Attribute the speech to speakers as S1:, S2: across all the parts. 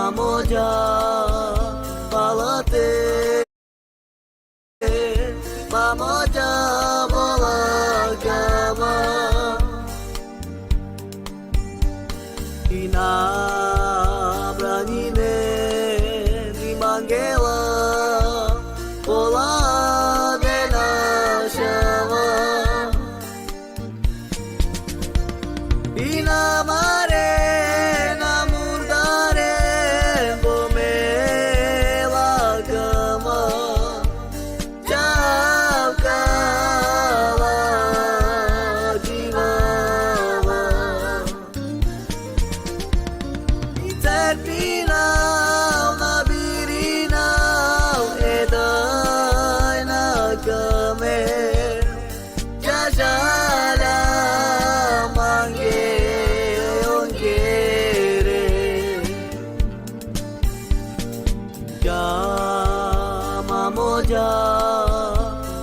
S1: Mamoja balate Mamoja bolagama Ina branine Rimangela Bola de nashava Ina mare namurdare Bomela gama Chavkala jivava Terminal nabirinal edai nakame Jajala mange ongere Mamoja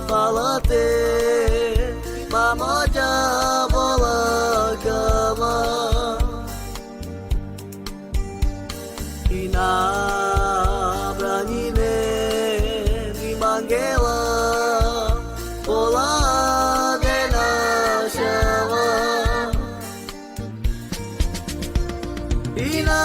S1: balate Mamoja bolagama Ina branine Rimangela Bola de nashava Ina